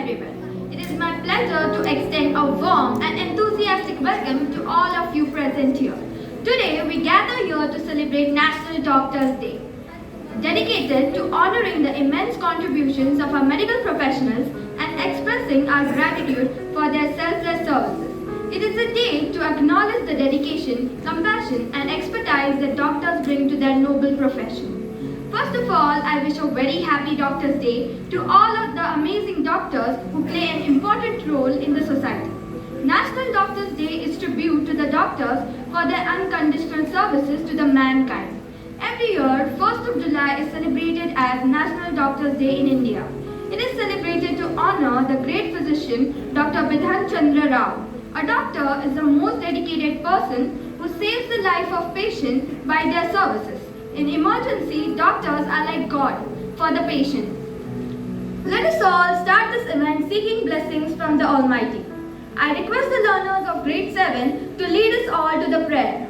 everyone. It is my pleasure to extend a warm and enthusiastic welcome to all of you present here. Today we gather here to celebrate National Doctors' Day, dedicated to honoring the immense contributions of our medical professionals and expressing our gratitude for their selfless services. It is a day to acknowledge the dedication, compassion and expertise that doctors bring to their noble profession. First of all, I wish a very happy Doctors' Day to all of the amazing doctors who play an important role in the society. National Doctors' Day is tribute to the doctors for their unconditional services to the mankind. Every year, 1st of July is celebrated as National Doctors' Day in India. It is celebrated to honor the great physician Dr. Bidhan Chandra Rao. A doctor is the most dedicated person who saves the life of patients by their services. In emergency, doctors are like God for the patient. Let us all start this event seeking blessings from the Almighty. I request the learners of grade 7 to lead us all to the prayer.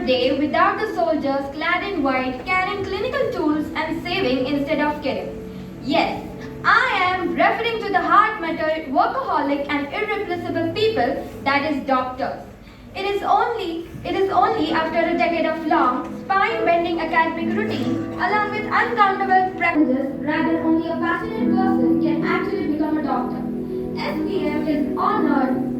Day without the soldiers clad in white carrying clinical tools and saving instead of killing. Yes, I am referring to the hard-mettled, workaholic and irreplaceable people, that is doctors. It is only after a decade of long, spine-bending academic routine along with uncountable practices, rather only a passionate person can actually become a doctor. SVM is honored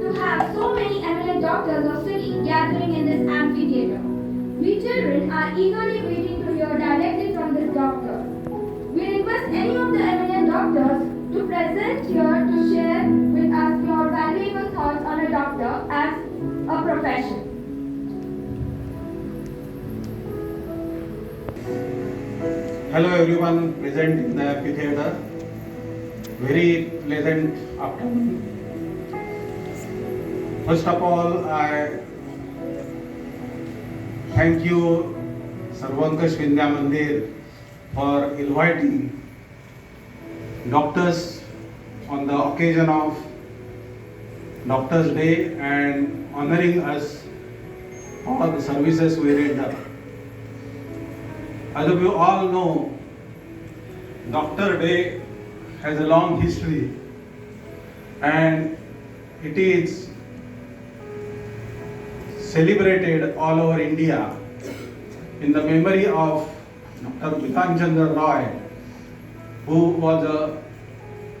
to have so many eminent doctors of city gathering in this amphitheater. We children are eagerly waiting to hear directly from this doctor. We request any of the eminent doctors to present here to share with us your valuable thoughts on a doctor as a profession. Hello everyone present in the amphitheater. Very pleasant afternoon. First of all, I thank you Sarvankash Vidya Mandir for inviting doctors on the occasion of Doctors' Day and honoring us for the services we render. As you all know, Doctor Day has a long history and it is celebrated all over India in the memory of Dr. Bidhan Chandra Roy, who was a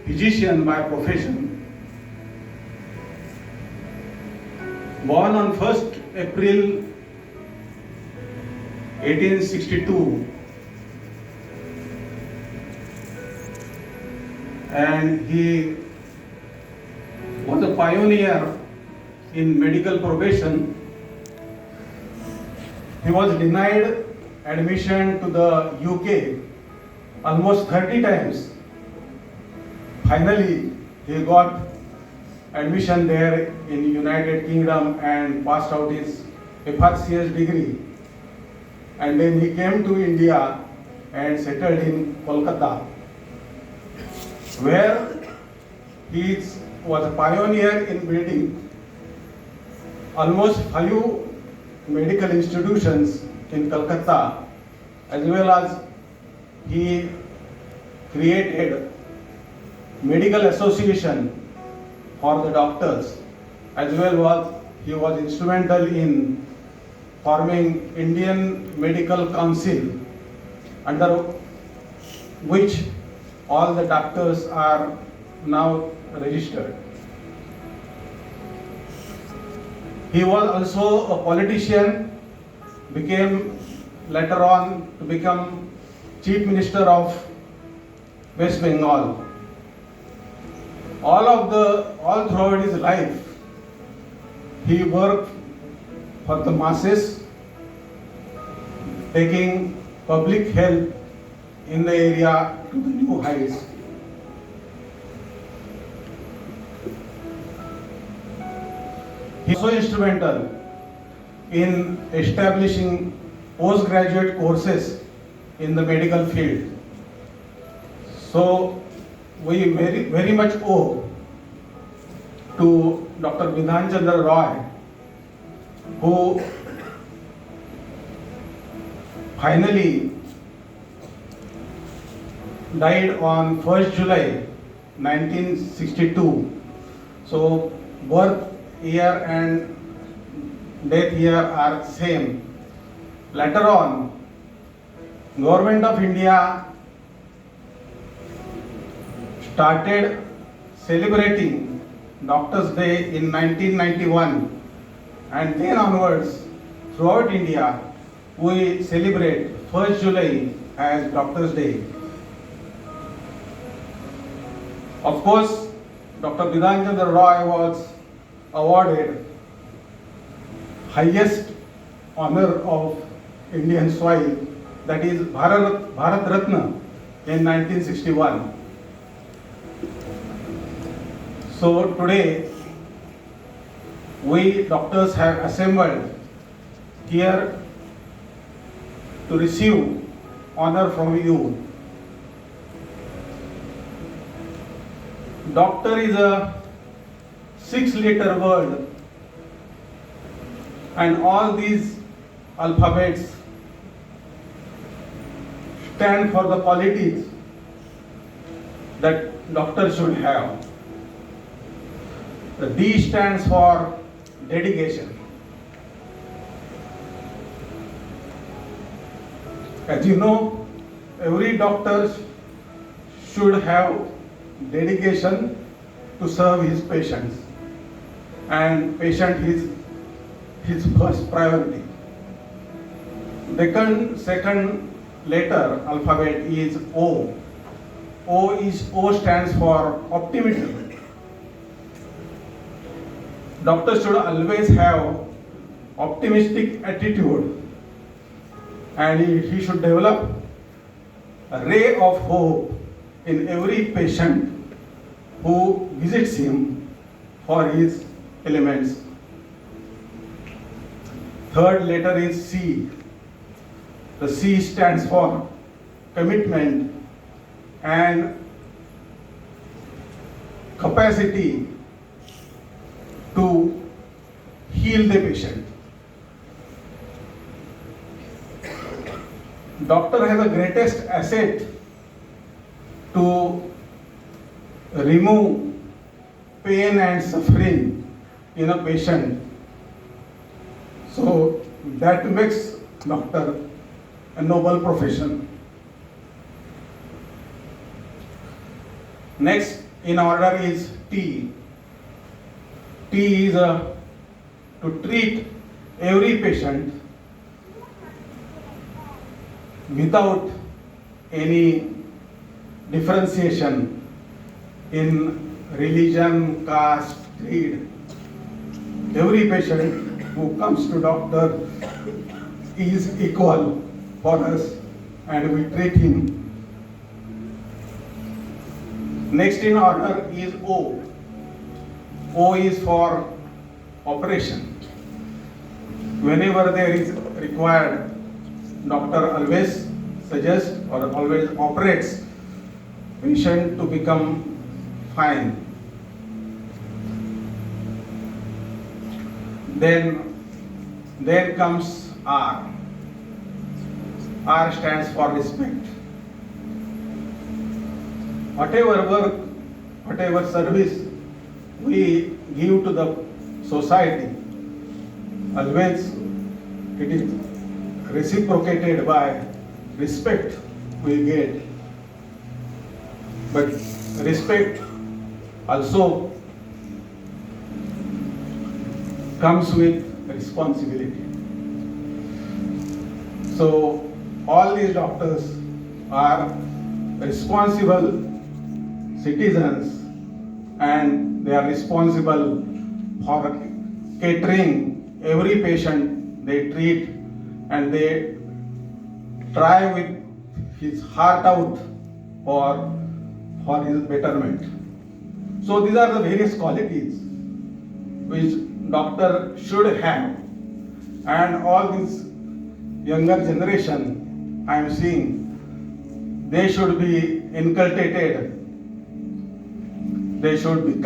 physician by profession. Born on 1st April 1862, and he was a pioneer in medical profession. He was denied admission to the UK almost 30 times. Finally, he got admission there in United Kingdom and passed out his FRCS degree. And then he came to India and settled in Kolkata, where he was a pioneer in building almost 5 medical institutions in Calcutta, as well as he created medical association for the doctors, as well as he was instrumental in forming Indian Medical Council, under which all the doctors are now registered. He was also a politician, became later on to become Chief Minister of West Bengal. All throughout his life, he worked for the masses, taking public health in the area to the new heights. He was so instrumental in establishing postgraduate courses in the medical field. So we very much owe to Dr. Bidhan Chandra Roy, who finally died on 1st July 1962. So birth year and death year are same. Later on, Government of India started celebrating Doctors' Day in 1991, and then onwards, throughout India, we celebrate 1st July as Doctors' Day. Of course, Dr. Bidhan Chandra Roy was awarded highest honor of Indian soil, that is Bharat Ratna, in 1961. So today, we doctors have assembled here to receive honor from you. Doctor is a 6-letter word, and all these alphabets stand for the qualities that doctor should have. The D stands for dedication. As you know, every doctor should have dedication to serve his patients, and patient is his first priority. Second letter alphabet is O. O stands for optimism. Doctor should always have optimistic attitude, and he should develop a ray of hope in every patient who visits him for his ailments. Third letter is C. The C stands for commitment and capacity to heal the patient. Doctor has the greatest asset to remove pain and suffering in a patient. So that makes doctor a noble profession. Next in order is T. T is to treat every patient without any differentiation in religion, caste, creed. Every patient who comes to doctor is equal for us and we treat him. Next in order is O. O is for operation. Whenever there is required, doctor always suggests or always operates patient to become fine. Then comes R. R stands for respect. Whatever work, whatever service we give to the society, always it is reciprocated by respect we get. But respect also comes with responsibility. So all these doctors are responsible citizens and they are responsible for catering every patient they treat and they try with his heart out for his betterment. So these are the various qualities which doctor should have, and all this younger generation I am seeing, they should be inculcated, they should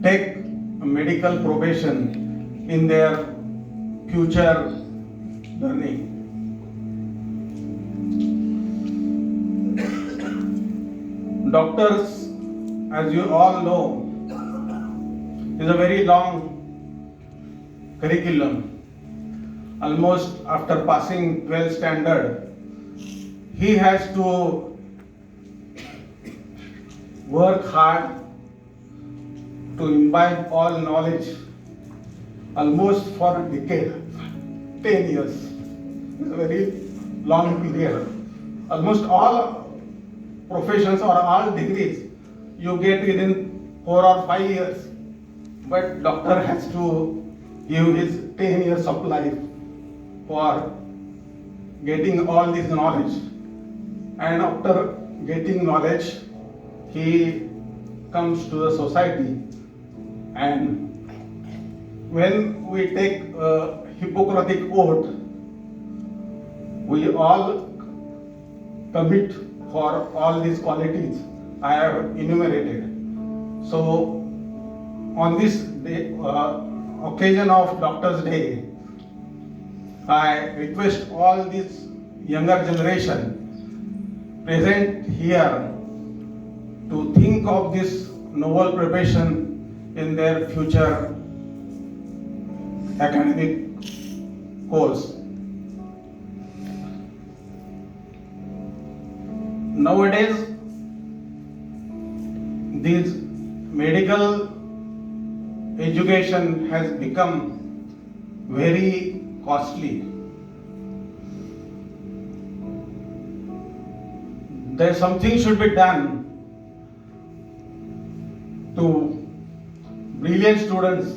take a medical profession in their future learning. Doctors, as you all know, is a very long curriculum. Almost after passing 12th standard, he has to work hard to imbibe all knowledge almost for a decade, 10 years. It's a very long period. Almost all professions or all degrees you get within 4 or 5 years. But doctor has to give his 10 years of life for getting all this knowledge. And after getting knowledge, he comes to the society, and when we take a Hippocratic oath, we all commit for all these qualities I have enumerated. So on this day, occasion of Doctor's Day, I request all this younger generation present here to think of this noble profession in their future academic course. Nowadays, this medical education has become very costly. There something should be done to brilliant students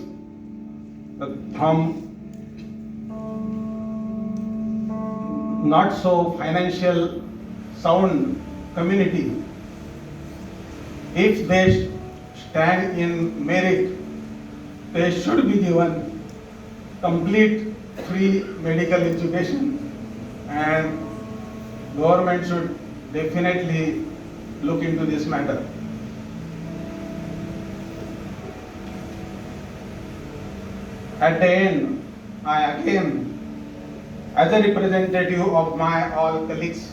from not so financial sound community. If they stand in merit, they should be given complete free medical education, and government should definitely look into this matter. At the end, I again, as a representative of my all colleagues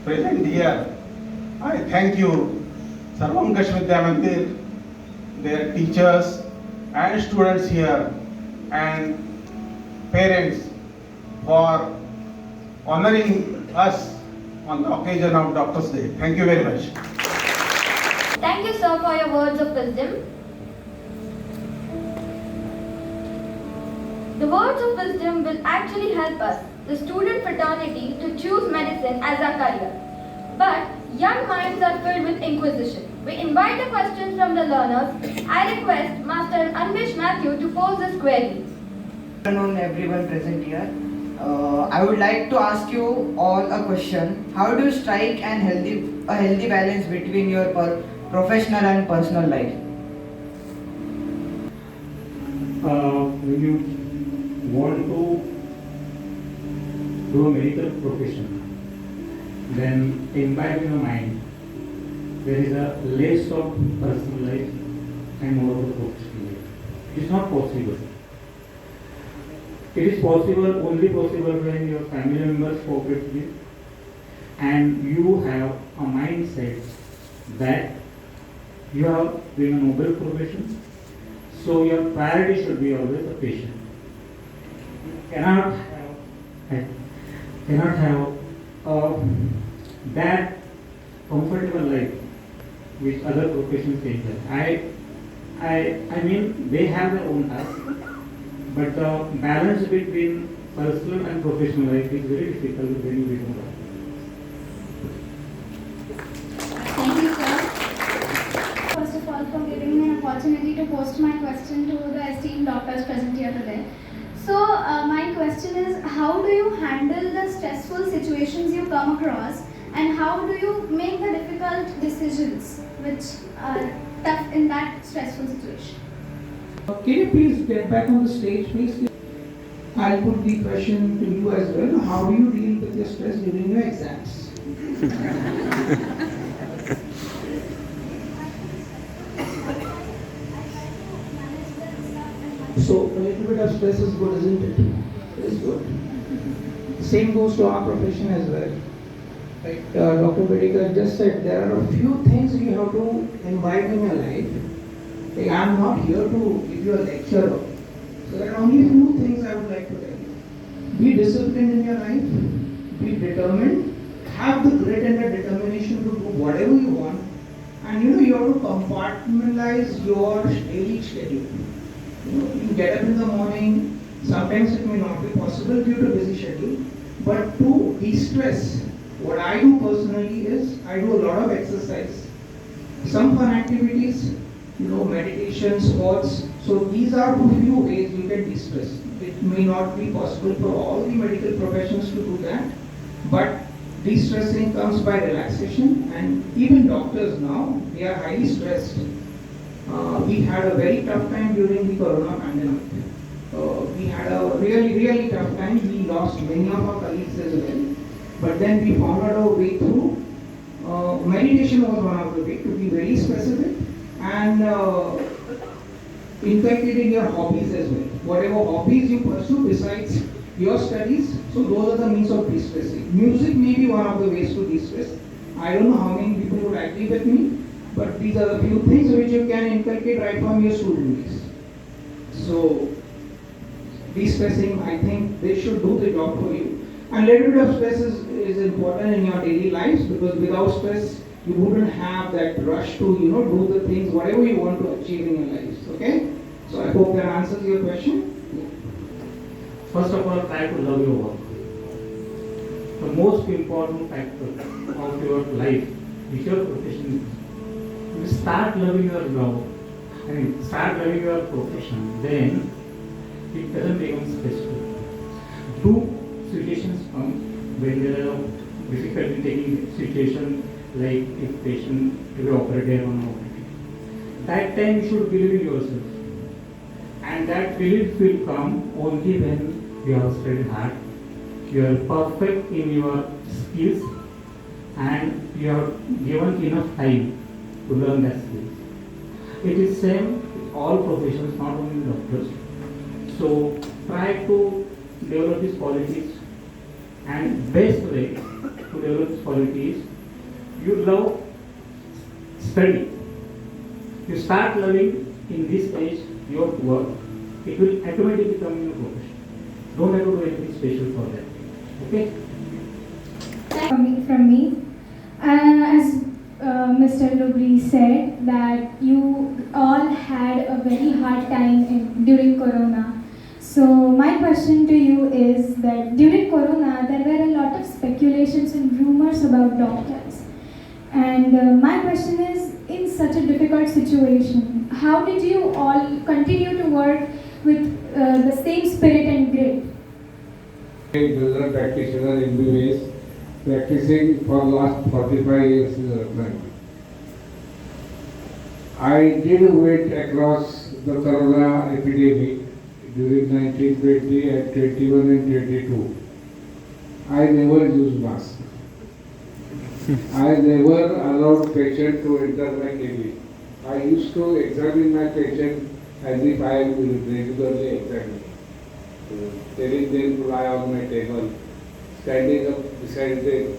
present here, I thank you Sarvankash Vidya Mandir, their teachers and students here, and parents for honoring us on the occasion of Doctor's Day. Thank you very much. Thank you, sir, for your words of wisdom. The words of wisdom will actually help us, the student fraternity, to choose medicine as our career. But young minds are filled with inquisition. We invite the questions from the learners. I request Master Anvish Matthew to pose this query. Good afternoon, everyone present here. I would like to ask you all a question. How do you strike a healthy balance between your professional and personal life? When you want to do a medical profession, then imbibe in your mind there is a less of personal life and more of professional life. It is not possible. It is possible, only possible when your family members cooperate with you and you have a mindset that you have been a noble profession, so your priority should be always the patient. You cannot have that comfortable life which other professions enjoy. I mean, they have their own task, but the balance between personal and professional life is very difficult when you become a Thank you, sir. First of all, for giving me an opportunity to post my question to the esteemed doctors present here today. So, my question is, how do you handle the stressful situations you come across, and how do you make the difficult decisions which are tough in that stressful situation? Can you please get back on the stage, please? I'll put the question to you as well. How do you deal with your stress during your exams? So a little bit of stress is good, isn't it? It is good. Same goes to our profession as well. Like Dr. Bedikar just said, there are a few things you have to imbibe in your life. Like, I'm not here to give you a lecture. So there are only few things I would like to tell you. Be disciplined in your life. Be determined. Have the grit and the determination to do whatever you want. And you have to compartmentalize your daily schedule. You get up in the morning. Sometimes it may not be possible due to busy schedule. But to de-stress, what I do personally is I do a lot of exercise. Some fun activities, meditation, sports. So these are the few ways you can de-stress. It may not be possible for all the medical professions to do that, but de-stressing comes by relaxation, and even doctors now, they are highly stressed. We had a very tough time during the corona pandemic. We had a really tough time. We lost many of our colleagues as well. But then we found out a way through. Meditation was one of the ways, to be very specific, and inculcate in your hobbies as well. Whatever hobbies you pursue besides your studies, so those are the means of de-stressing. Music may be one of the ways to de-stress. I don't know how many people would agree with me, but these are the few things which you can inculcate right from your student days. So, de-stressing, I think they should do the job for you. And little bit of stress is important in your daily lives, because without stress, you wouldn't have that rush to, do the things, whatever you want to achieve in your lives. Okay? So I hope that answers your question. First of all, try to love your work. The most important factor of your life is your profession. You start loving your job, start loving your profession, then it doesn't become stressful. Two situations come when there are difficulty taking situation, like if patient to be operated or not. That time you should believe in yourself. And that belief will come only when you have studied hard, you are perfect in your skills, and you have given enough time to learn that skills. It is same with all professions, not only doctors. So try to develop these qualities, and best way to develop these qualities, you love study. You start loving in this age your work, it will automatically become your profession. Don't have to do anything special for that. Okay? From me, as Mr. Lubri said, that you all had a very hard time during Corona. So my question to you is that during Corona, there were a lot of speculations and rumors about doctors. And my question is, in such a difficult situation, how did you all continue to work with the same spirit and grit? General practitioner MBBS, practicing for last 45 years in Ratnagiri. I did wait across the Corona epidemic during 1920 and 21 and 22. I never used mask. I never allowed patient to enter my cabin. I used to examine my patient as if I am regularly examining. Telling them to lie on my table, standing up beside them,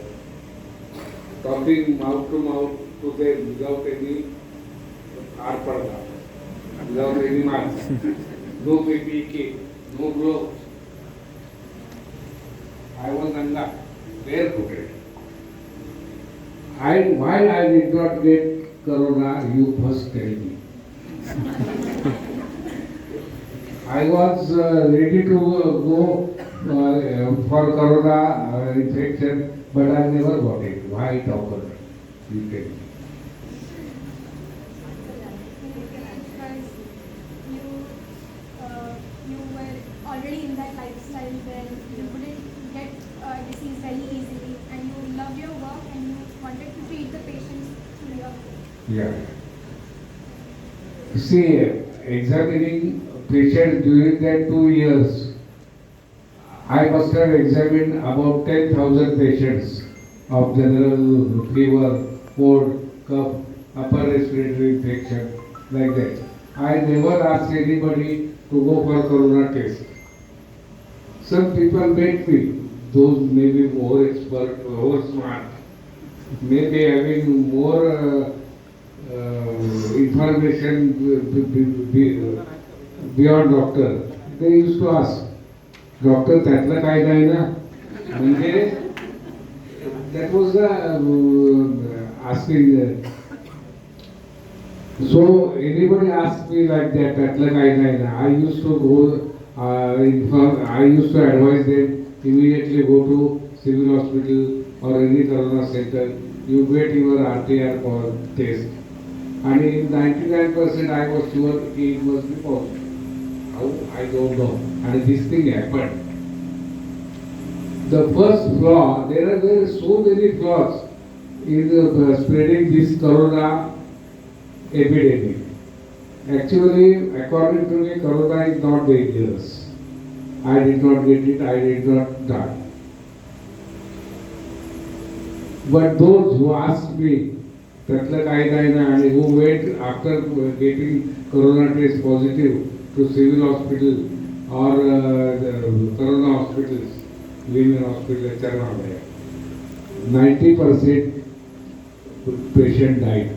talking mouth to mouth to them without any arpada, without any mask, no PPE kit, no gloves. I was nanga, barefooted. Why I did not get corona, you first tell me. I was ready to go for corona infection, but I never got it. Why it occurred? You tell me. You were already in that lifestyle where you wouldn't get disease very easily, and you loved your work and you wanted to treat the patients to your way. Yeah. See, examining patients during that 2 years, I must have examined about 10,000 patients of general fever, cold, cough, upper respiratory infection, like that. I never asked anybody to go for corona test. Some people met me, those may be more expert, more smart, may be having more information beyond doctor. They used to ask, doctor, त्यातलं काय नाही ना? म्हणजे that was the asking. So anybody asked me like that, त्यातलं काय नाही ना? I used to go I used to advise them immediately go to civil hospital or any corona center. You get your RTR for test. And in 99% I was sure it must be positive. How? I don't know. And this thing happened. The first flaw, there are so many flaws in spreading this corona epidemic. Actually, according to me, corona is not dangerous. I did not get it, I did not die. But those who asked me, त्यातलं काही नाही ना, and who went after getting corona test positive to civil hospital or the corona hospitals, women hospital, etc., 90% patient died.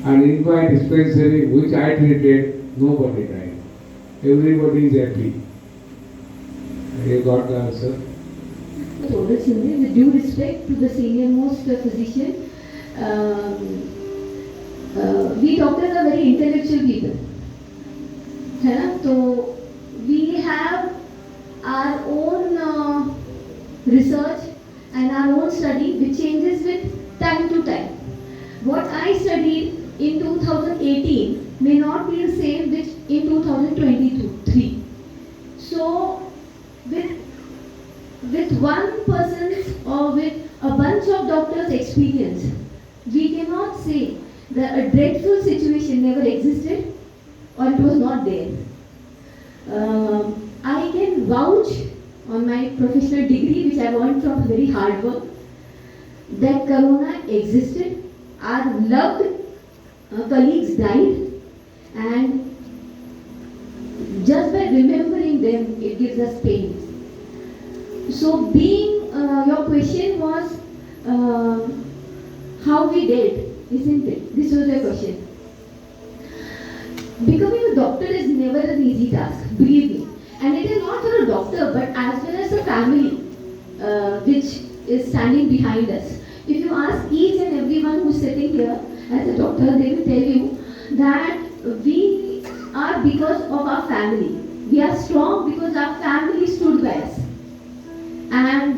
And in my dispensary, which I treated, nobody died. Everybody is happy. You got the answer? Older children, with due respect to the senior most physician, we doctors are very intellectual people. So we have our own research and our own study which changes with time to time. What I studied in 2018 may not be the same which in 2023. So with one person's or with a bunch of doctors' experience, we cannot say that a dreadful situation never existed or it was not there. I can vouch on my professional degree, which I earned from very hard work, that corona existed. Our loved colleagues died, and just by remembering them, it gives us pain. So, being your question was how we did isn't it? This was the question. Becoming a doctor is never an easy task, believe me. And it is not for a doctor, but as well as the family which is standing behind us. If you ask each and everyone who's sitting here as a doctor, they will tell you that we are because of our family. We are strong because our family stood by us. And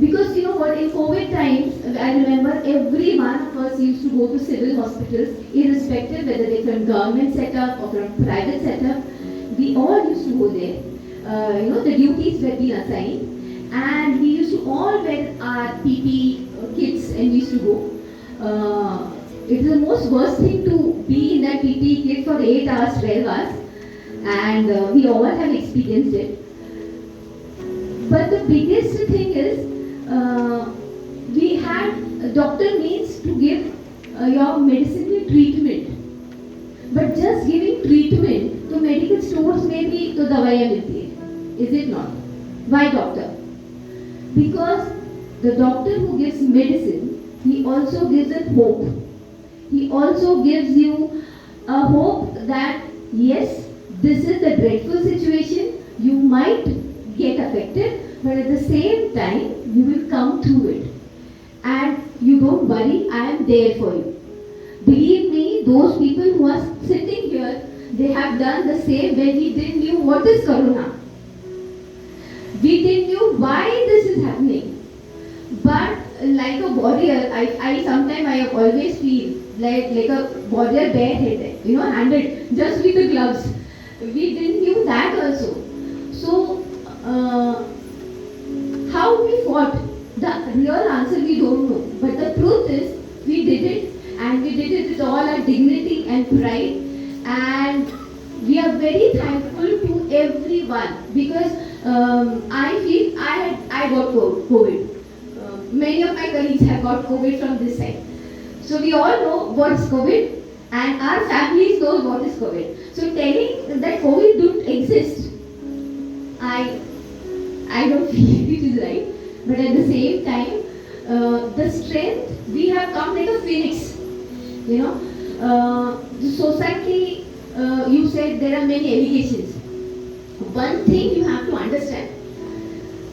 because you know what, in COVID times, I remember every one of us used to go to civil hospitals, irrespective whether they're from government setup or from private setup. We all used to go there. The duties were being assigned, and we used to all wear our PP kits and we used to go. It is the most worst thing to be in that PP kit for 8 hours, 12 hours, and we all have experienced it. But the biggest thing is, we had a doctor means to give your medicinal treatment. But just giving treatment to medical stores में भी तो दवाइयाँ मिलती है, is it not? Why doctor? Because the doctor who gives medicine, he also gives a hope. He also gives you a hope that yes, this is the dreadful situation, you might get affected, but at the same time, you will come through it. And you don't worry, I am there for you. Believe me, those people who are sitting here, they have done the same when we didn't know what is corona. We didn't know why this is happening. But like a warrior, I sometimes I always feel like a warrior bareheaded, handed just with the gloves. We didn't know that also. So how we fought, the real answer we don't know. But the truth is, we did it, and we did it with all our dignity and pride. And we are very thankful to everyone because I feel I got COVID. Many of my colleagues have got COVID from this side. So we all know what is COVID, and our families know what is COVID. So telling that COVID don't exist, I don't feel it is right. But at the same time, the strength, we have come like a phoenix. The society, you said there are many allegations. One thing you have to understand,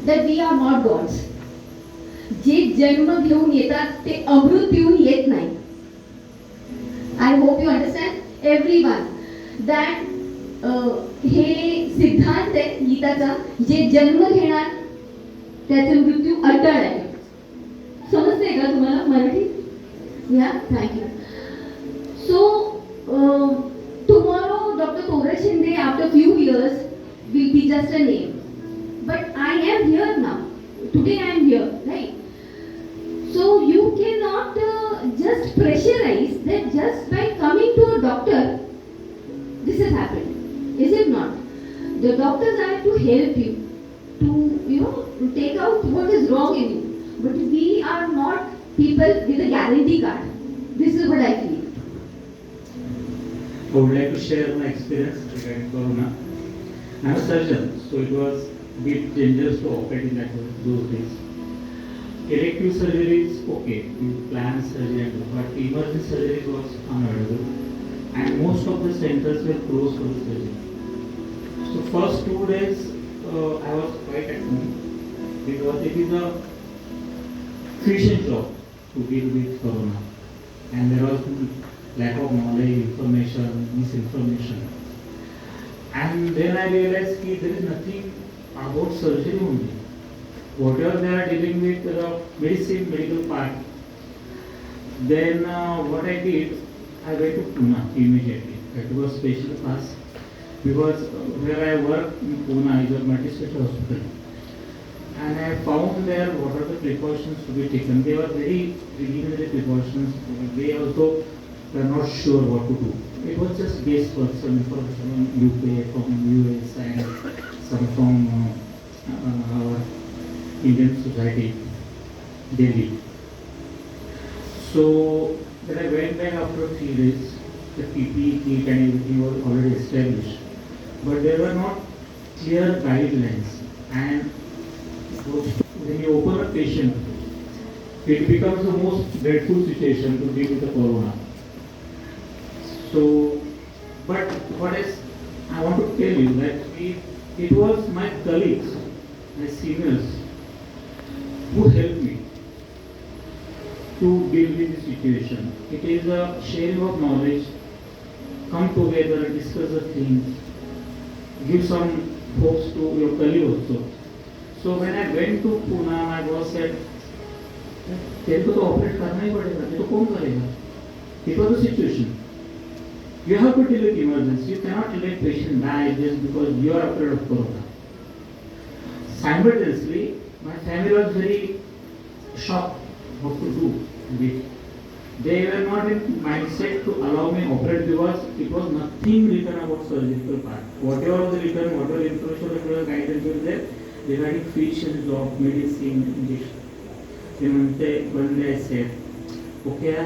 that we are not gods. जे जन्म घेऊन येतात ते अमृत पिऊन येत नाही. I hope you understand everyone that हे सिद्धांत आहे गीताचा, जे जन्म घेणार त्याचे मृत्यू अटळ आहे. समजते का तुम्हाला मराठी? या, thank you. So tomorrow Dr. Toraj Shinde after few years will be just a name. But I am here now. Today I am here, right? So you cannot just pressurize that just by coming to a doctor, this has happened. Is it not? The doctors are to help you, to take out what is wrong in you. But we are not people with a guarantee card. This is what I feel. I would like to share my experience regarding corona. I am a surgeon, so it was a bit dangerous to operate in those days. Elective surgeries, okay, we planned surgery, but emergency surgery was unavailable, and most of the centers were closed for the surgery. So first 2 days, I was quite at home because it is a fusion job to deal with corona, and there was lack of knowledge, information, misinformation. And then I realized that there is nothing about surgery only. Whatever they are dealing with the medicine, medical part. Then what I did, I went to Pune immediately. It was special class because where I work in Pune is a multi-special hospital. And I found there what are the precautions to be taken. They were very preliminary precautions. They also were not sure what to do. It was just based on some information from UK, from US, and some from our Indian society, Delhi. So then I went back after 3 days. The PPE kit and everything was already established, but there were not clear guidelines. And when you open a patient, it becomes the most dreadful situation to deal with the corona. So, but what is, I want to tell you that it was my colleagues, my seniors, who helped me to deal with the situation. It is a sharing of knowledge, come together, discuss the things, give some hopes to your colleague also. So when I went to Pune, my boss said, तेरे को तो operate करना ही पड़ेगा, तेरे को कौन करेगा? It was the situation. You have to deal with emergency. You cannot let patient die just because you are afraid of corona. Simultaneously, my family was very shocked what to do. They were not in mindset to allow me operate because it was nothing written about surgical part. Whatever was written, whatever information was guidance was there regarding physicians of medicine, injection. Then one day I said, okay,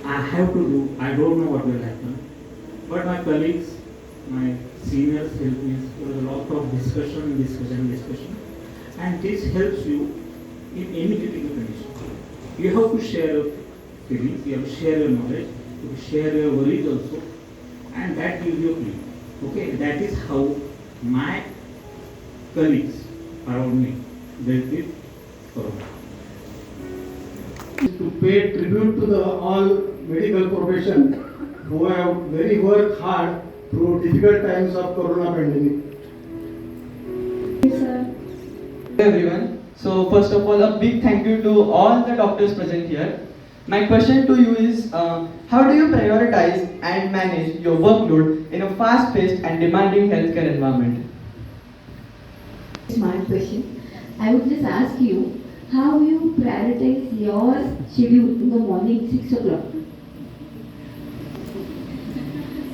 I have to do, I don't know what will happen. But my colleagues, my seniors helped me. There was a lot of discussion. And this helps you in any critical condition. You have to share your feelings, you have to share your knowledge, you have to share your worries also. And that gives you peace. Okay, that is how my colleagues around me dealt with corona. To pay tribute to the all medical profession who have very worked hard through difficult times of corona pandemic. Hey everyone. So first of all, a big thank you to all the doctors present here. My question to you is, how do you prioritize and manage your workload in a fast-paced and demanding healthcare environment? Smart question. I would just ask you, how you prioritize your schedule in the morning 6 o'clock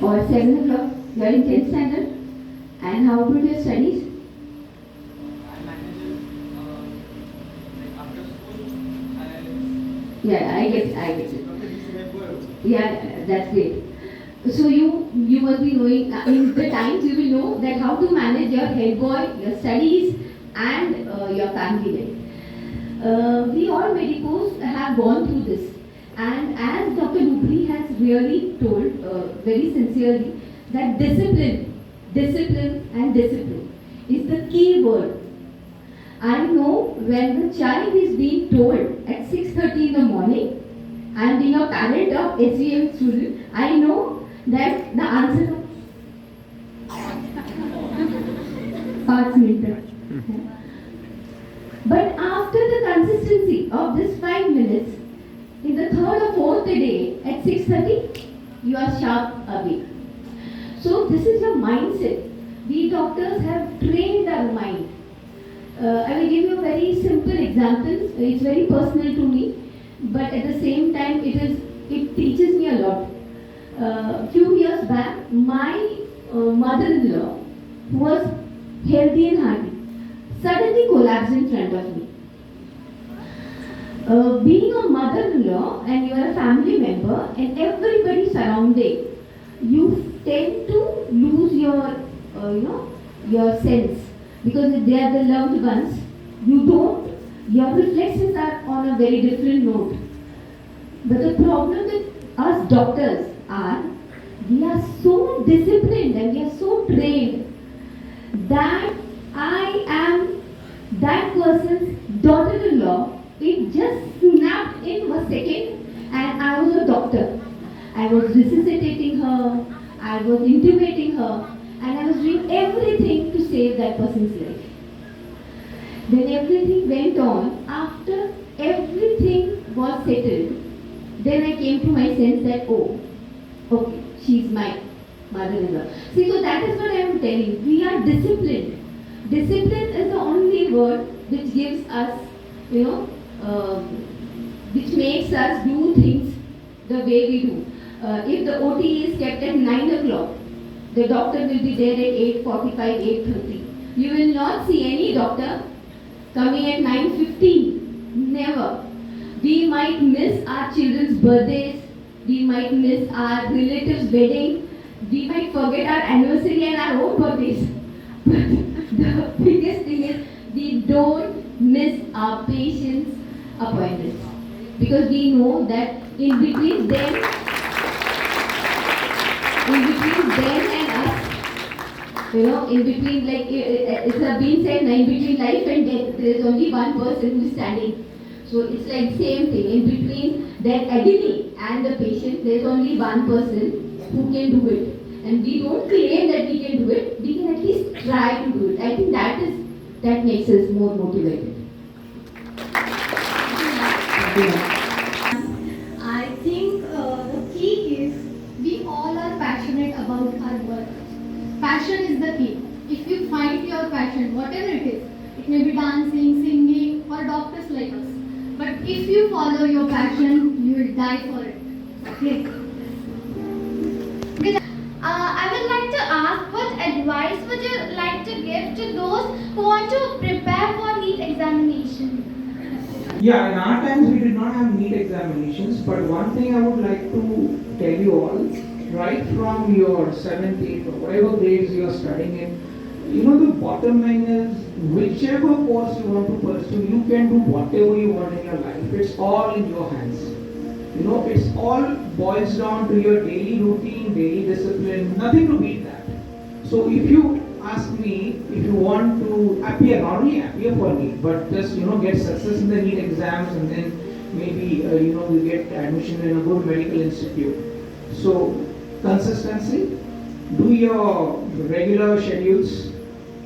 or 7 o'clock? You are in 10th standard. And how about your studies? Yeah, I get it. Yeah, that's great. So you must be knowing, in the times you will know that how to manage your head boy, your studies and your family life. We all medicos have gone through this, and as Dr. Lubri has really told very sincerely that discipline is the key word. I know when the child is being told at 6:30 in the morning, and being a parent of SVM student, I know that the answer is 5 minutes. But after the consistency of this 5 minutes, in the third or fourth day at 6:30, you are sharp awake. So this is your mindset. We doctors have trained our mind. I will give you a very simple example. It's very personal to me, but at the same time, it teaches me a lot. Few years back, my mother-in-law, who was healthy and hearty, suddenly collapsed in front of me. Being a mother-in-law and you are a family member and everybody surrounding, you tend to lose your sense, because if they are the loved ones, your reflexes are on a very different note. But the problem with us doctors are, we are so disciplined and we are so trained that I am that person's daughter-in-law. It just snapped in a second and I was a doctor. I was resuscitating her, I was intubating her, and I was doing everything to save that person's life. Then everything went on. After everything was settled, then I came to my sense that, oh, okay, she's my mother-in-law. See, so that is what I am telling. We are disciplined. Discipline is the only word which gives us, which makes us do things the way we do. If the OT is kept at 9 o'clock, the doctor will be there at 8:45, 8:30. You will not see any doctor coming at 9:15. Never. We might miss our children's birthdays, we might miss our relatives' wedding, we might forget our anniversary and our own birthdays. But the biggest thing is, we don't miss our patients' appointments because we know that in between them and us, in between, like it's been said, in between life and death, there is only one person who is standing. So it's like same thing. In between that agony and the patient, there is only one person who can do it. And we don't claim that we can do it. We can at least try to do it. I think that makes us more motivated. I think the key is we all are passionate about our work. Passion is the key. If you find your passion, whatever it may be dancing, singing, or doctors like us. But if you follow your passion, you will die for it. Okay. I would like to ask, what advice would you like to give to those who want to prepare for NEET examination? Yeah, in our times we did not have NEET examinations, but one thing I would like to tell you all, right from your 7th, 8th, or whatever grades you are studying in, the bottom line is whichever course you want to pursue, you can do whatever you want in your life. It's all in your hands. It's all boils down to your daily routine, daily discipline, nothing to beat that. So if you ask me, if you want to appear, not only appear for NEET, but just, get success in the NEET exams and then maybe, you get admission in a good medical institute. So consistency, do your regular schedules.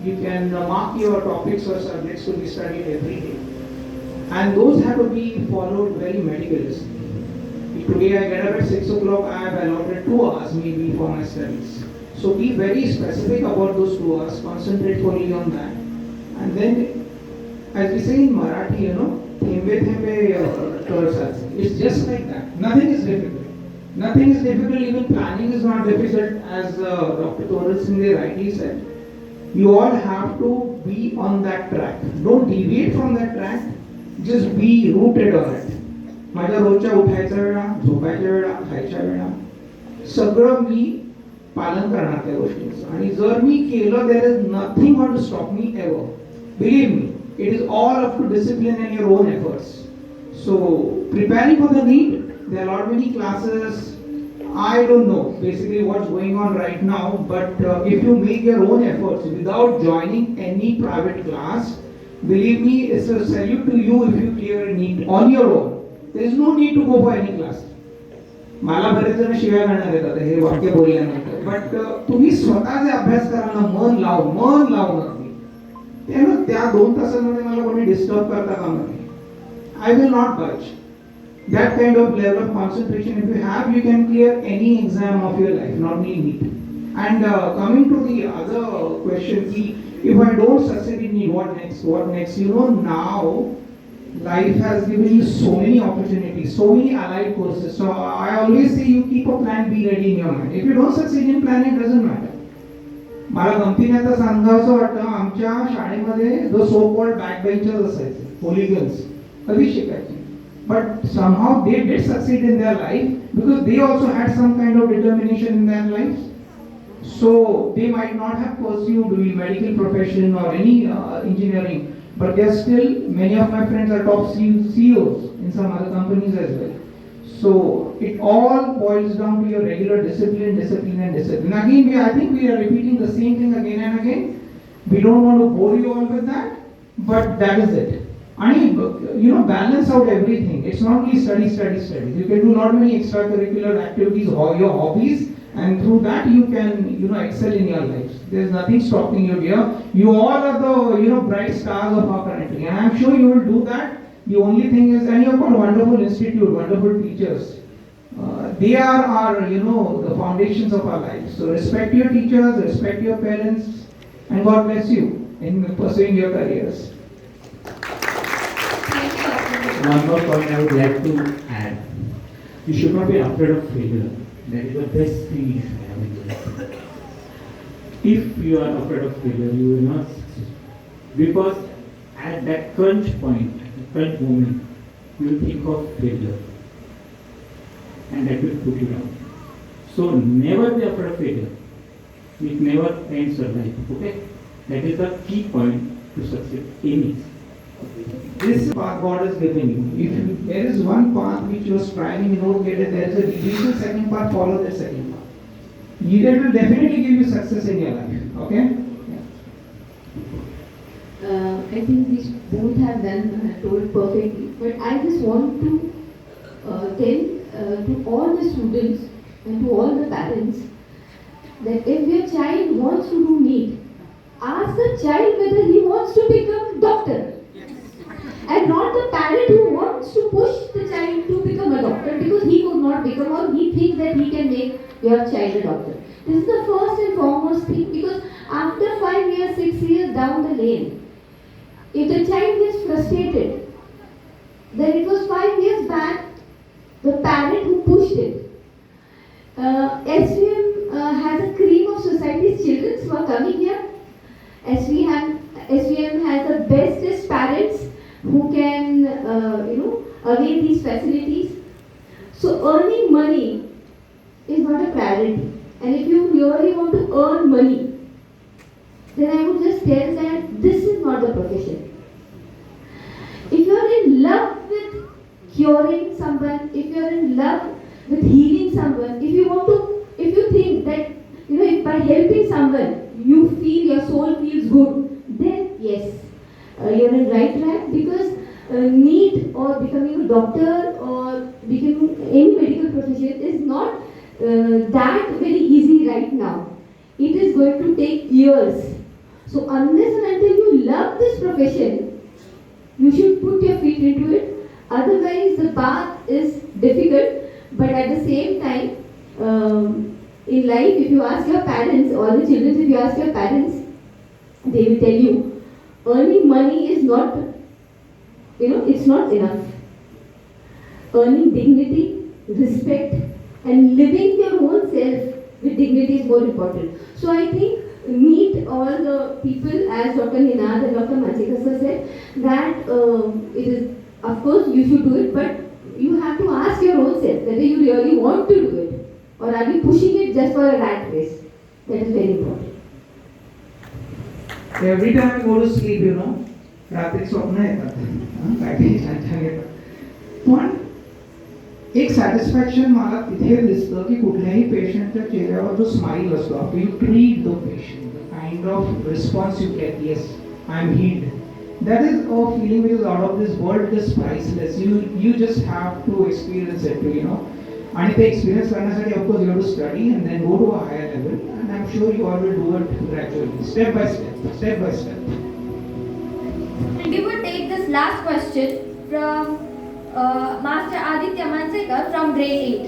You can mark your topics or subjects to be studied every day. And those have to be followed very meticulously. Today I get up at 6 o'clock, I have allotted 2 hours maybe for my studies. So be very specific about those 2 hours, concentrate fully on that. And then, as we say in Marathi, thembe thembe tur salse. It's just like that. Nothing is difficult. Nothing is difficult, even planning is not difficult, as Dr. Toral Singh rightly said. You all have to be on that track. Don't deviate from that track, just be rooted on it. माझ्या रोजच्या उठायच्या वेळा, झोपायच्या वेळा, खायच्या वेळा सगळं मी पालन करणार त्या गोष्टींचं. आणि जर मी केलं, there is nothing going to stop me ever. Believe me, it is all up to discipline and your own efforts. So preparing for the NEET, there are many classes. I don't know basically what's going on right now, but if you make your own efforts without joining any private class, believe me, it's a salute to you if you clear NEET on your own. There is no need to go for any class. मला बरेच जण शिव्या घालणार आहेत हे वाक्य बोलल्यानंतर, but तुम्ही स्वतः जे अभ्यास करा ना, मन लावून अगदी त्या 2 तासांमध्ये मला कोणी डिस्टर्ब करता कामा नये. I will not budge. That kind of level of concentration if you have, you can clear any exam of your life, not only NEET. And coming to the other question, if I don't succeed in NEET, what next? Now life has given you so many opportunities, so many allied courses. So I always say you keep a plan B ready in your mind. If you don't succeed in plan, it doesn't matter. मला गमतीने आता सांगावंसं वाटतं, आमच्या शाळेमध्ये जो so called back benchers असायचे, होलिगन्स, कधी शिकायचे. But somehow they did succeed in their life because they also had some kind of determination in their lives. So they might not have pursued the medical profession or any engineering, but they are still, many of my friends are top CEOs in some other companies as well. So it all boils down to your regular discipline. Again, I think we are repeating the same thing again and again. We don't want to bore you all with that, but that is it. And balance out everything. It's not only studies. You can do lot many extracurricular activities or your hobbies, and through that you can excel in your lives. There's nothing stopping you here. You all are the bright stars of our country, and I'm sure you will do that. The only thing is, and you've got wonderful institute, wonderful teachers. They are our the foundations of our lives. So respect your teachers, respect your parents, and God bless you in pursuing your careers. One more point I would like to add. You should not be afraid of failure. That is the best thing you should have in life. If you are afraid of failure, you will not succeed. Because at that crunch point, the crunch moment, you will think of failure. And that will put you down. So never be afraid of failure. It never ends your life. Okay? That is the key point to succeed in it. This path God has given you. If there is one path which you are striving, you don't get it, there is a reach second path, follow the second path. That will definitely give you success in your life. Okay? I think we both have done told perfectly, but I just want to tell to all the students and to all the parents that if your child wants to do NEET, ask the child whether he wants to become doctor, and not the parent who wants to push the child to become a doctor because he could not become or he thinks that he can make your child a doctor. This is the first and foremost thing, because after 5 years, 6 years down the lane, if the child gets frustrated, then it was 5 years back the parent who pushed it. SVM has a cream of society's children who are coming here. SVM has the bestest parents who can, avail these facilities. So earning money is not a priority. And if you really want to earn money, then I would just tell that this is not the profession. If you are in love with curing someone, if you are in love with healing someone, if you think that, if by helping someone, you feel your soul feels good, then yes, you're in right track, because NEET or becoming a doctor or becoming any medical profession is not that very easy right now. It is going to take years. So unless and until you love this profession, you should put your feet into it. Otherwise, the path is difficult. But at the same time, in life, if you ask your parents, all the children, if you ask your parents, they will tell you, earning money is not, it's not enough. Earning dignity, respect, and living your own self with dignity is more important. So I think meet all the people, as Dr. Ninad and Dr. Machika sir said, that it is, of course, you should do it, but you have to ask your own self whether you really want to do it, or are you pushing it just for a rat race. That is very important. Every time I go to sleep, रात्री स्वप्न येतात, काय काही छान छान येतात. पण एक सॅटिस्फॅक्शन मला तिथे दिसतं की कुठल्याही पेशंटच्या चेहऱ्यावर जो स्माईल असतो, after you treat the patient, the kind of response you get, yes, I am healed. That is a feeling which is out of this world, it is priceless. You just have to experience it, आणि ते experience करण्यासाठी of course you have to study and then go to a higher level, and I am sure you all will do it gradually, step by step. And we would take this last question from Master Aditya Mansekar from grade 8.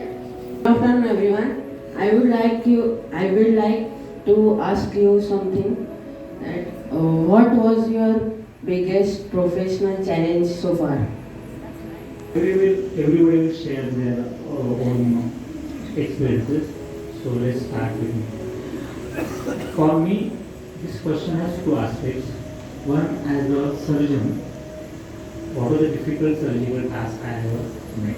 Good afternoon, everyone. I would like to ask you something. That what was your biggest professional challenge so far? Everybody will share their own experiences. So let's start with me. For me, this question has two aspects. One, as a surgeon, what are the difficult surgical tasks I have met?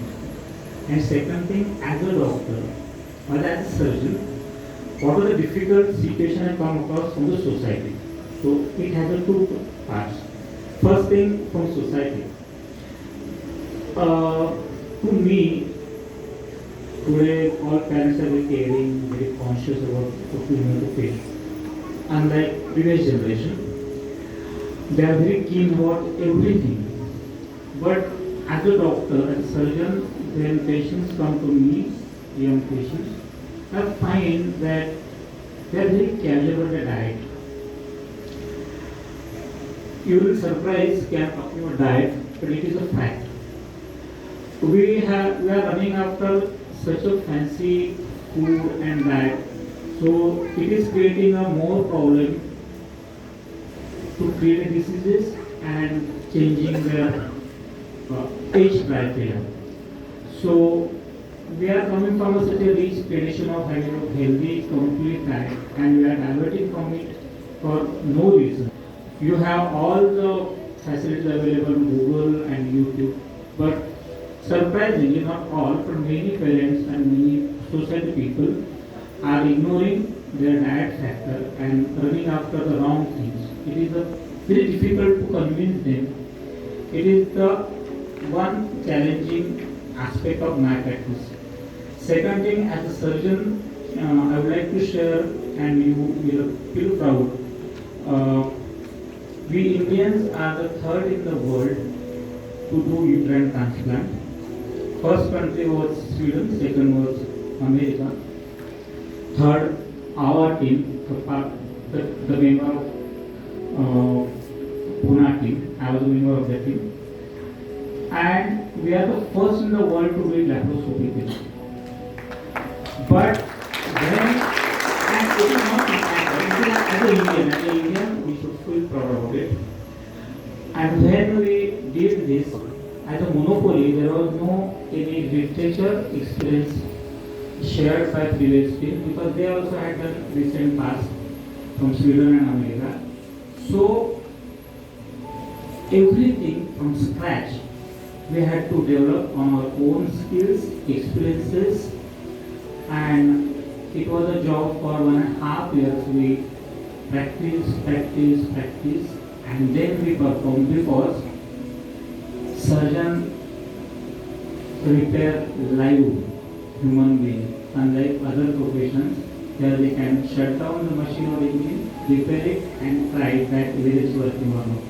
And second thing, as a doctor or as a surgeon, what are the difficult situations I come across from the society? So it has a two parts. First thing, from society. To me, today all parents are very caring, very conscious about the female patient. Unlike previous generation, they are very keen about everything. But as a doctor, as a surgeon, when patients come to me, young patients, I find that they are very casual about their diet. You will be surprised when talking about diet, but it is a fact. We are running after such a fancy food and diet, so it is creating a more problem to create diseases and changing their age criteria. So we are coming from such a rich tradition of having a healthy, complete diet, and we are diverting from it for no reason. You have all the facilities available on Google and YouTube, but surprisingly, not all, but many parents and many society people are ignoring their diet factor and running after the wrong things. It is very difficult to convince them It is the one challenging aspect of my practice. Second thing, as a surgeon, I would like to share, and you will feel proud. We Indians are the third in the world to do uterine transplant. First country was Sweden, second was America. Third, our team, the member of Pune team. I was a member of that team. And we are the first in the world to do laparoscopically. But when, and it is not as an Indian, we should feel proud about it. And when we did this, as a monopoly, there was no any literature experience shared by previous team because they also had done recent past from Sweden and America. So everything from scratch we had to develop on our own skills, experiences, and it was a job for 1.5 years. We practice, and then we perform because surgeon repair live human being, unlike other professions where they can shut down the machine or engine, repair it and try that whether it's working or not.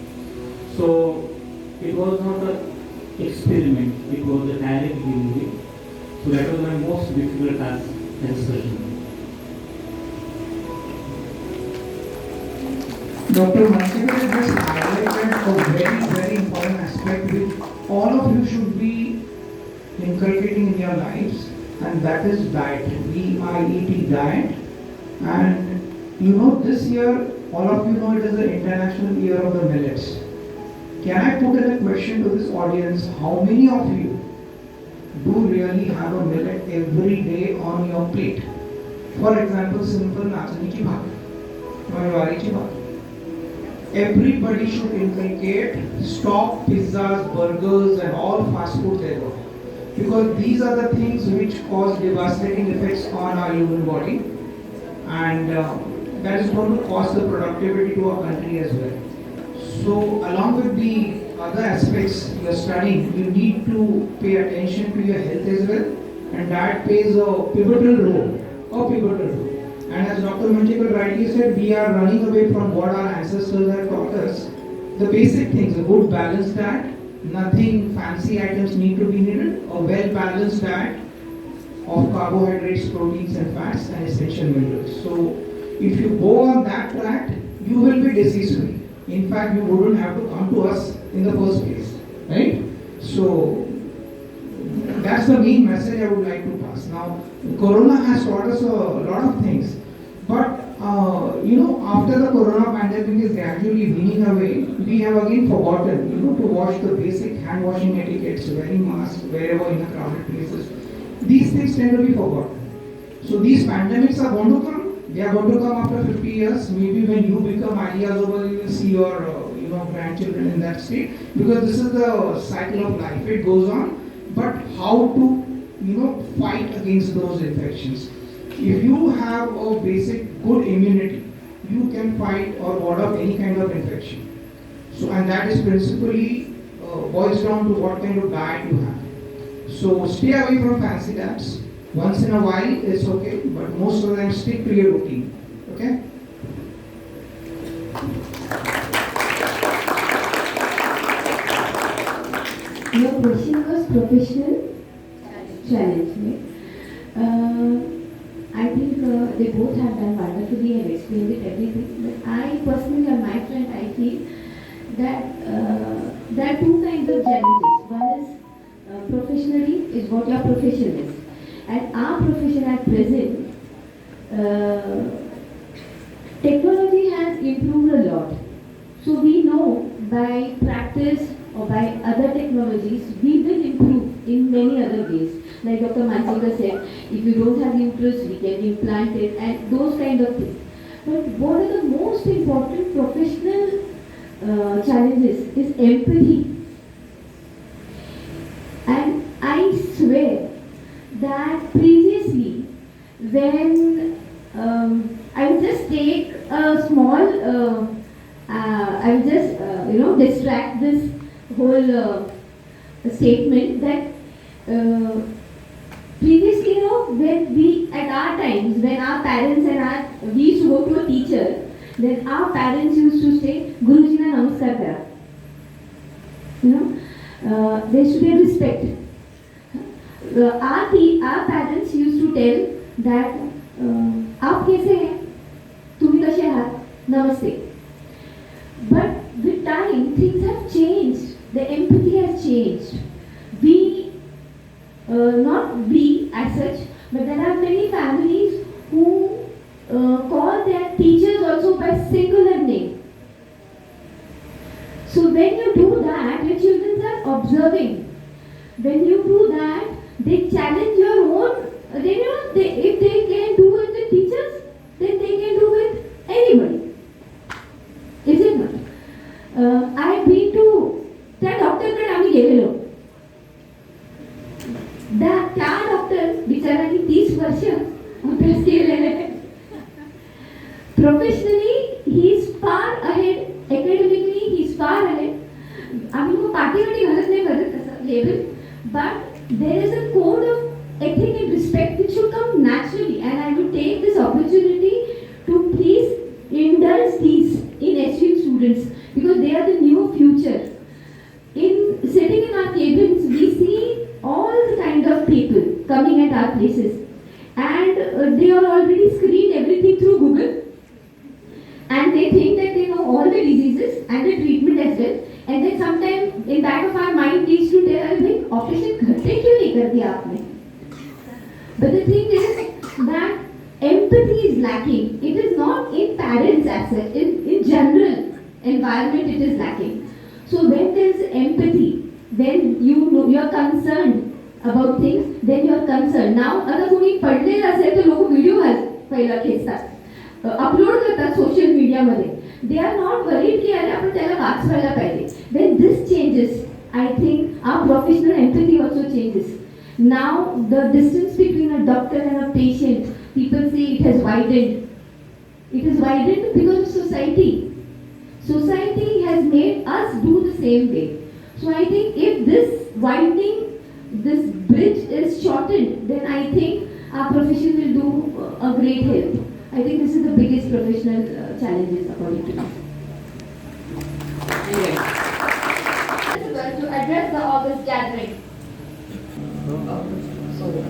So it was not an experiment, it was a direct delivery. So that was my most difficult task as a surgeon. Dr. Mansikar has just highlighted a very important aspect which all of you should be inculcating in your lives, and that is diet. DIET, diet. And you know, this year, all of you know it is the International Year of the Millets. Can I put in a question to this audience? How many of you do really have a millet every day on your plate? For example, simple nachni ki bhat, jawari ki bhat. Everybody should inculcate stop pizzas, burgers and all fast food there. Because these are the things which cause devastating effects on our human body, and that is going to cause the productivity to our country as well. So along with the other aspects you are studying, you need to pay attention to your health as well, and that plays a pivotal role. And as Dr. Manchikal rightly said, we are running away from what our ancestors have taught us. The basic things, a good balanced diet, nothing fancy items need to be needed, a well balanced diet of carbohydrates, proteins and fats and essential minerals. So if you go on that track, you will be disease free. In fact, you wouldn't have to come to us in the first place, right? So that's the main message I would like to pass. Now, Corona has taught us a lot of things, but after the Corona pandemic is gradually weaning away, we have again forgotten, to wash the basic hand washing etiquettes, wearing masks wherever in the crowded places. These things tend to be forgotten. So these pandemics are going to come. They are going to come after 50 years. Maybe when you become ideas over, you will see your grandchildren in that state. Because this is the cycle of life. It goes on. But how to fight against those infections? If you have a basic good immunity, you can fight or ward off any kind of infection. So, and that is principally boils down to what kind of diet you have. So stay away from fancy diets. Once in a while it's okay, but most of them stick to your routine. Okay? Your question was professional challenge, right? I think they both have done wonderfully and explained it everything. But I personally, on my front, I feel that there are two kinds of challenges. One is professionally, is what your profession is. And our profession at present, technology has improved a lot. So we know by practice or by other technologies, we will improve in many other ways. Like Dr. Manchikar said, if you don't have uterus, we can implant it and those kind of things. But what are the most important professional challenges is empathy. And I swear that previously, when I would just take a small, I would just distract this whole statement that previously, when we at our times, when our parents and we used to go to a teacher, then our parents used to say, Guruji na namaskar kara. There should be a respect. Our parents used to tell that, आप कैसे हैं? तुम्ही कसे आहात? Namaste. But with time, things have changed. The empathy has changed. Not we as such, but there are many families who call their teachers also by singular name. So when you do that, your children are observing. When you do that, they challenge your own. If they can do it with teachers, then they can do with anybody. Is it not? I've been to त्या डॉक्टरकडे आम्ही गेलेलो. त्या doctor बिचारांनी 30 वर्ष अभ्यास केलेले. Professionally, he is far ahead. Academically, he is far ahead. आम्ही मग पाठीवाटी घालत नाही करत तसं level, but there is a code of ethic and respect which should come naturally, and I will take this opportunity to please indulge these in SVM students because they are the new future. Sitting in our cabins, we see all the kind of people coming at our places, and they are already screened everything through Google, and they think that they know all the diseases and the treatment as well. And then sometimes in back of our mind we used to tell, like, operation घरते क्यों नहीं कर दिया आपने? But the thing is that empathy is lacking. It is not in parents as such. In general environment it is lacking. So when there is empathy, when you are concerned about things, then you are concerned. Now अगर कोणी पडलेलं असेल तर लोक video पहिला खेचतात, upload करतात social मीडियामध्ये. They are not worried की अरे आपण त्याला वाचवायला पाहिजे. When this changes, I think our professional empathy also changes. Now the distance between a doctor and a patient, people say it has widened. It is widened because of society. Society has made us do the same way. So I think if this widening, this bridge is shortened, then I think our profession will do a great help. I think this is the biggest professional challenges according to me. To address the August gathering. So,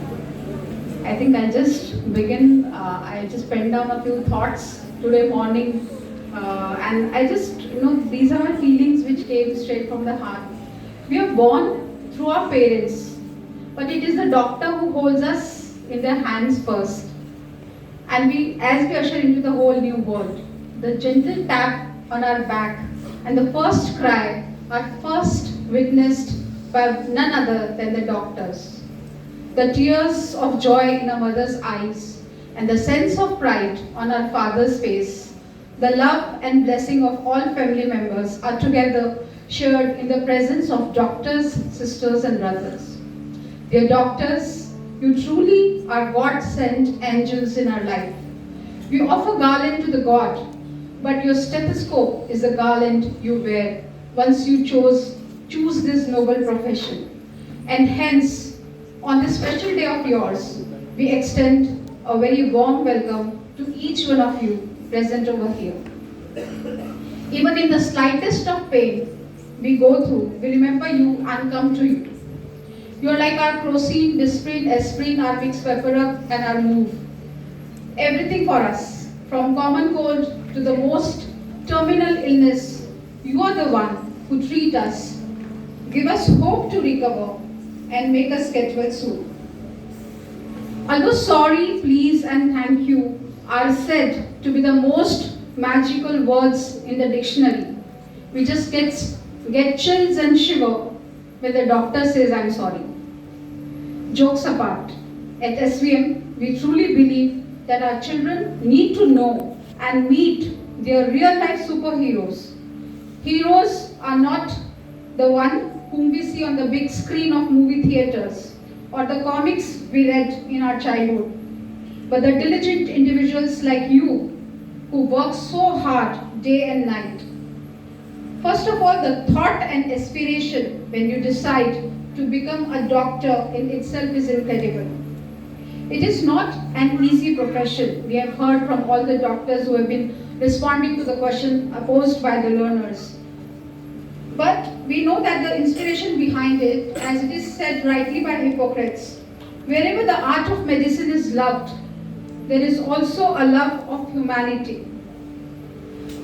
I think I'll just begin. I just penned down a few thoughts today morning, and I just, these are my feelings which came straight from the heart. We are born through our parents, but it is the doctor who holds us in their hands first. And as we usher into the whole new world, the gentle tap on our back and the first cry are first witnessed by none other than the doctors. The tears of joy in a mother's eyes and the sense of pride on our father's face, the love and blessing of all family members are together shared in the presence of doctors, sisters and brothers. Dear doctors, you truly are God-sent angels in our life. You offer garland to the God, but your stethoscope is the garland you wear once you choose this noble profession. And hence, on this special day of yours, we extend a very warm welcome to each one of you present over here. Even in the slightest of pain we go through, we remember you and come to you. You are like our crocine, disprin, aspirin, our Vicks VapoRub and our Move. Everything for us, from common cold to the most terminal illness, you are the one who treat us, give us hope to recover and make us get well soon. Although sorry, please and thank you are said to be the most magical words in the dictionary, we just get chills and shiver when the doctor says I'm sorry. Jokes apart, at SVM we truly believe that our children need to know and meet their real life superheroes. Heroes are not the one whom we see on the big screen of movie theaters or the comics we read in our childhood, but the diligent individuals like you who work so hard day and night. First of all, the thought and aspiration when you decide to become a doctor in itself is incredible. It is not an easy profession. We have heard from all the doctors who have been responding to the question posed by the learners. But we know that the inspiration behind it, as it is said rightly by Hippocrates, wherever the art of medicine is loved, there is also a love of humanity.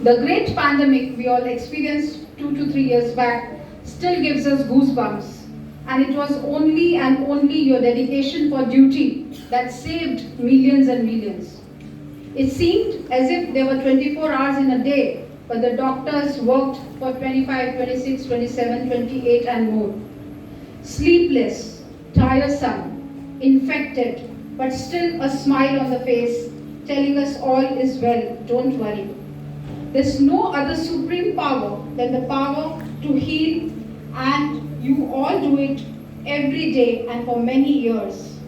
The great pandemic we all experienced 2 to 3 years back still gives us goosebumps. And it was only and only your dedication for duty that saved millions and millions. It seemed as if there were 24 hours in a day, but the doctors worked for 25, 26, 27, 28 and more. Sleepless, tiresome, infected, but still a smile on the face, telling us all is well, don't worry. There's no other supreme power than the power to heal, and you all do it every day and for many years.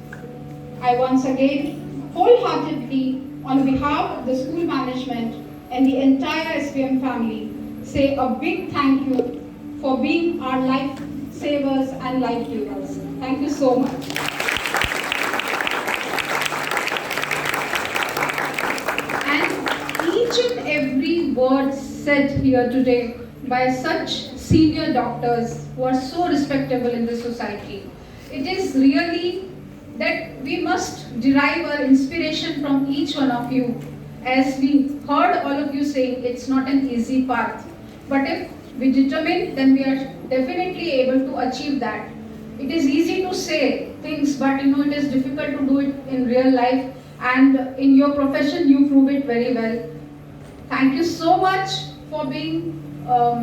I once again, wholeheartedly, on behalf of the school management and the entire SVM family, say a big thank you for being our life savers and life givers. Thank you so much. And each and every word said here today by such senior doctors who are so respectable in the society. It is really that we must derive our inspiration from each one of you. As we heard all of you saying, it's not an easy path. But if we determine, then we are definitely able to achieve that. It is easy to say things, but it is difficult to do it in real life. And in your profession, you prove it very well. Thank you so much for being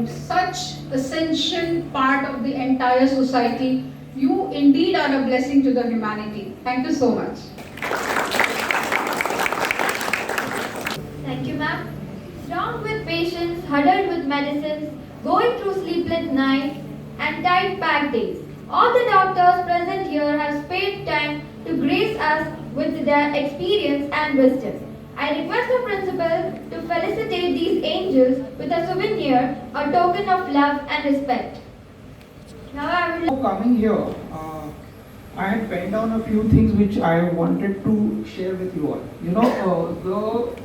such essential part of the entire society. You indeed are a blessing to the humanity. Thank you so much. Thank you, ma'am. Strong with patients, huddled with medicines, going through sleepless nights and tight-packed days. All the doctors present here have spared time to grace us with their experience and wisdom. I request the principal to felicitate these angels with a souvenir, a token of love and respect. Now I will... Coming here, I had penned down a few things which I wanted to share with you all. The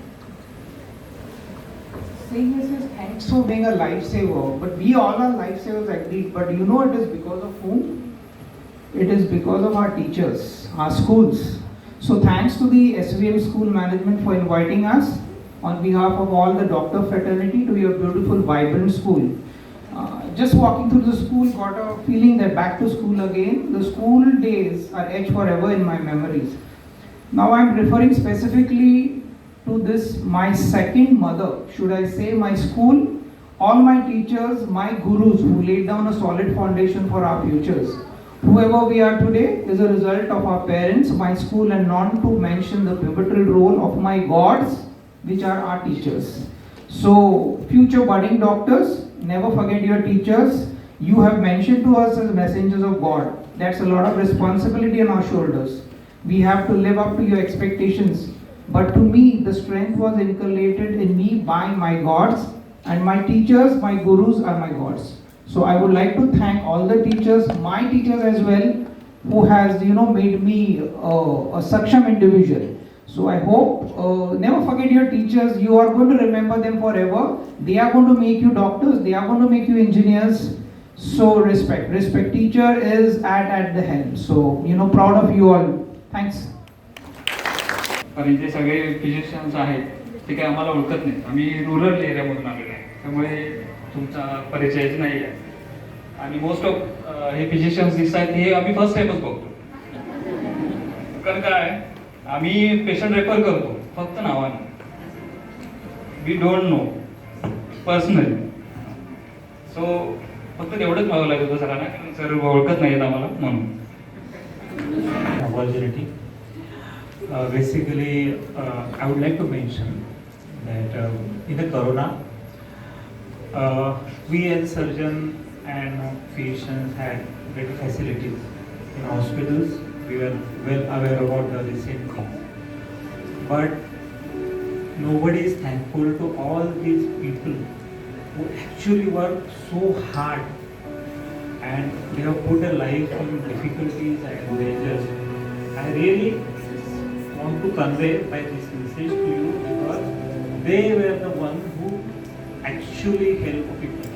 saying is thanks for being a lifesaver, but we all are lifesavers agreed, but it is because of whom? It is because of our teachers, our schools. So thanks to the SVM school management for inviting us on behalf of all the doctor fraternity to your beautiful, vibrant school. Just walking through the school, got a feeling that back to school again. The school days are etched forever in my memories. Now I'm referring specifically to this, my second mother, should I say my school, all my teachers, my gurus who laid down a solid foundation for our futures. Whoever we are today is a result of our parents, my school, and not to mention the pivotal role of my gods, which are our teachers. So, future budding doctors, never forget your teachers. You have mentioned to us as messengers of God. That's a lot of responsibility on our shoulders. We have to live up to your expectations. But to me, the strength was inculcated in me by my gods, and my teachers, my gurus are my gods. So I would like to thank all the teachers, my teachers as well, who has made me a Saksham individual. So I hope, never forget your teachers. You are going to remember them forever. They are going to make you doctors. They are going to make you engineers. So respect. Teacher is at the helm. So proud of you all. Thanks. कारण जे सगळे physicians आहेत ते काही आम्हाला ओळखत नाहीत. आम्ही rural एरियामधून आलेलो आहे, त्यामुळे तुमचा परिचयच नाही आहे. आणि मोस्ट ऑफ हे फिजिशियन्स दिसत आहेत हे आम्ही फर्स्ट टाइमच बघतो. कारण काय आम्ही पेशंट रेफर करतो फक्त नावाने. We don't know personally. So फक्त तेवढंच मागं लागत होतं सरांना, कारण सर ओळखत नाहीत आम्हाला म्हणून. Opportunity. Basically, I would like to mention that in the corona, we as surgeons and physicians had better facilities in hospitals. We were well aware about the recent things, but nobody is thankful to all these people who actually work so hard and they have put a life in difficulties and dangers. I really want to convey by this message to you because they were the one who actually helped people.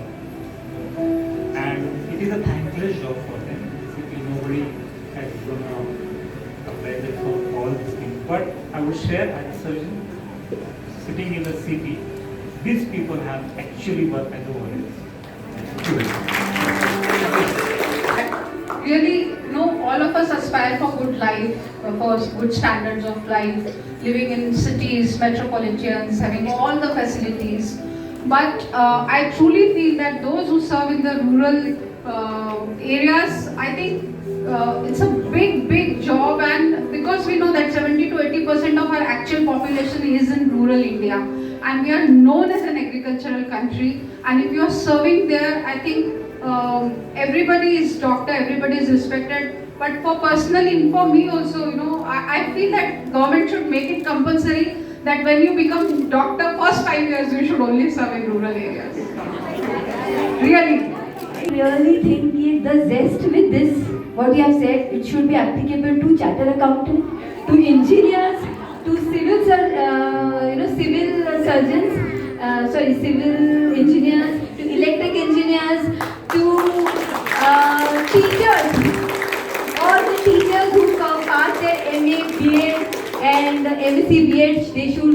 And it is a thankless job for them. Basically, nobody has gonna apply that for all these things. But I would share as a surgeon sitting in the city, these people have actually worked as a warriors. Really, all of us aspire for good life, for good standards of life, living in cities, metropolitans, having all the facilities. But I truly feel that those who serve in the rural areas, I think it's a big job, and because we know that 70 to 80% of our actual population is in rural India, and we are known as an agricultural country, and if you are serving there, I think everybody is doctor, everybody is respected. But for me also, I feel that government should make it compulsory that when you become doctor, first 5 years you should only serve in rural areas. Really. I really think the zest with this, what you have said, it should be applicable to chartered accountant, to engineers, to civil surgeons, civil engineers, to electric engineers, to teachers. All the teachers who pass their MA, BA and MSc, BEd, they should,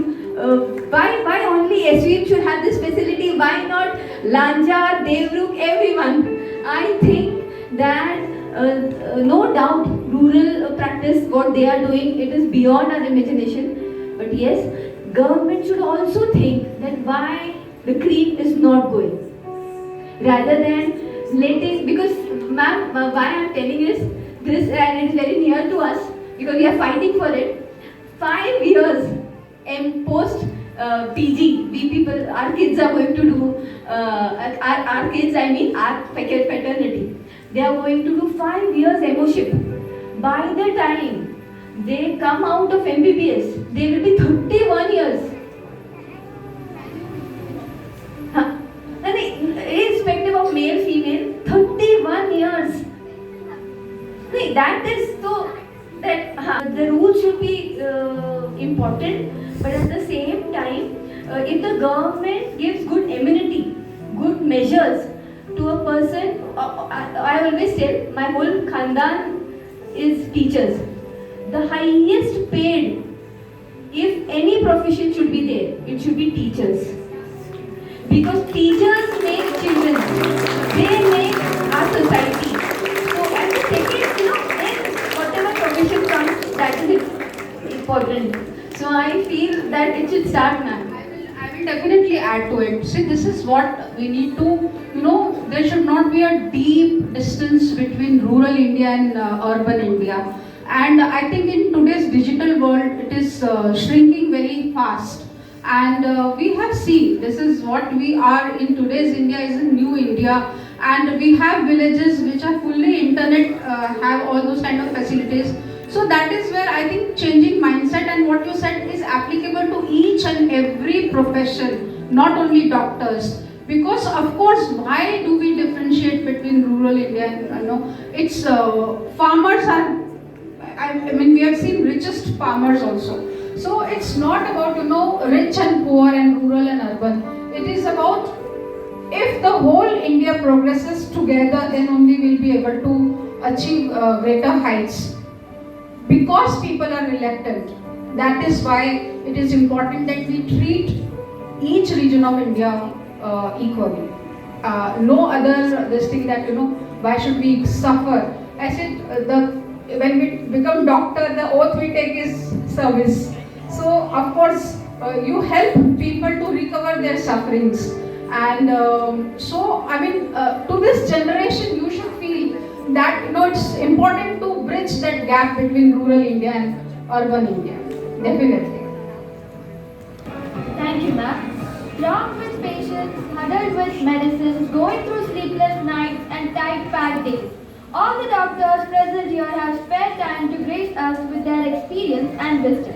why only SVM should have this facility? Why not Lanja, Devruk, everyone? I think that no doubt rural practice, what they are doing, it is beyond our imagination. But yes, government should also think that why the cream is not going. Rather than letting, because ma'am, why I am telling is this, and it is very near to us because we are fighting for it. 5 years post PG, we people, our kids are going to do, our kids, I mean our fraternity, they are going to do 5 years MOship. By the time they come out of MBBS, they will be 31 years. Irrespective of male, female, 31 years. That is so that the rules should be important, but at the same time, if the government gives good amenity, good measures to a person, I always tell my whole khandan is teachers. The highest paid, if any profession should be there, it should be teachers. Because teachers make children, they make our society. So, and the second, then whatever profession comes, that is important. So, I feel that it should start, ma'am. I will definitely add to it. See, this is what we need to, there should not be a deep distance between rural India and urban India. And I think in today's digital world, it is shrinking very fast. And we have seen, this is what we are in today's India is a new India, and we have villages which are fully internet, have all those kind of facilities. So that is where I think changing mindset and what you said is applicable to each and every profession, not only doctors. Because of course, why do we differentiate between rural India and it's farmers are, I mean we have seen richest farmers also. So it's not about rich and poor and rural and urban. It is about if the whole India progresses together, then only we'll be able to achieve greater heights. Because people are reluctant, that is why it is important that we treat each region of India equally. No other this thing that why should we suffer? I said when we become doctor, the oath we take is service. So of course you help people to recover their sufferings, and so I mean to this generation you should feel that it's important to bridge that gap between rural India and urban India. Definitely. Thank you, ma'am. Long with patients, huddled with medicines, going through sleepless nights and tight packed days. All the doctors present here have spared time to grace us with their experience and wisdom.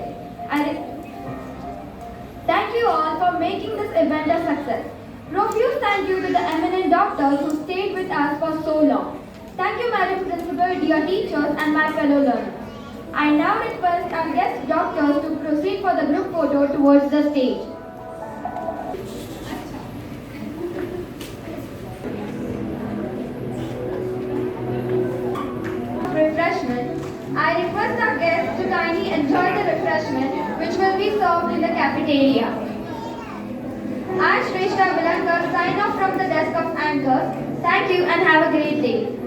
Thank you all for making this event a success. Profuse thank you to the eminent doctors who stayed with us for so long. Thank you, Madam Principal, dear teachers, and my fellow learners. I now request our guest doctors to proceed for the group photo towards the stage. Refreshment. I request our guests to kindly enjoy the refreshment which will be served in the cafeteria. I, Shrestha Vilankar, sign off from the desk of anchors. Thank you and have a great day.